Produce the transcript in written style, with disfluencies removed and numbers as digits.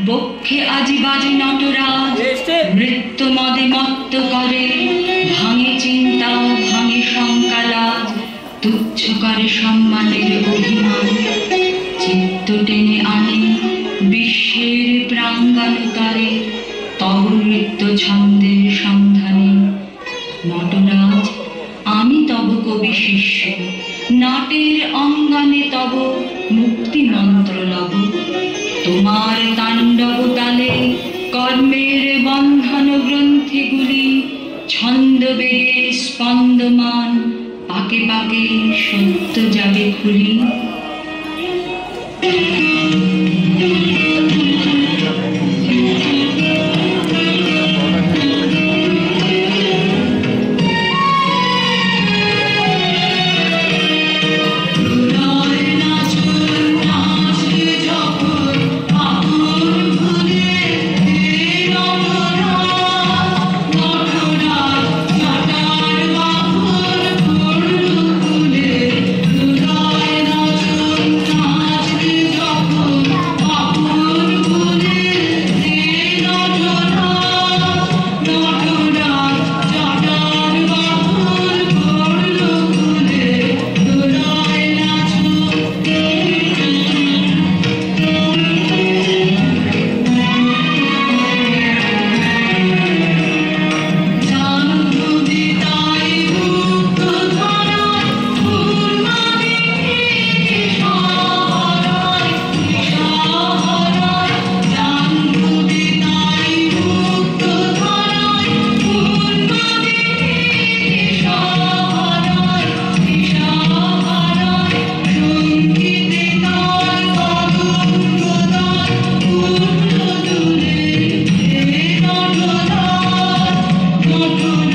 বক্ষে আজি বাজে নটরাজ, নৃত্য মদে মত্ত করে, ভাঙে চিন্তা ভাঙে শঙ্কালাজ, তুচ্ছ করে সম্মানের অভিমান, চিত্ত টেনে আনে বিশ্বের প্রাঙ্গণতারে, তব নৃত্য ছন্দের সন্ধানে। নটরাজ আমি তব কবি শিষ্য, নাটের অঙ্গনে তব মুক্তি মন্ত্র লব। তোমার তাণ্ডব তালে কর্মের বন্ধন গ্রন্থিগুলি ছন্দ বেগে স্পন্দমান, পাকে পাকে সত্য যাবে খুলি। Thank you.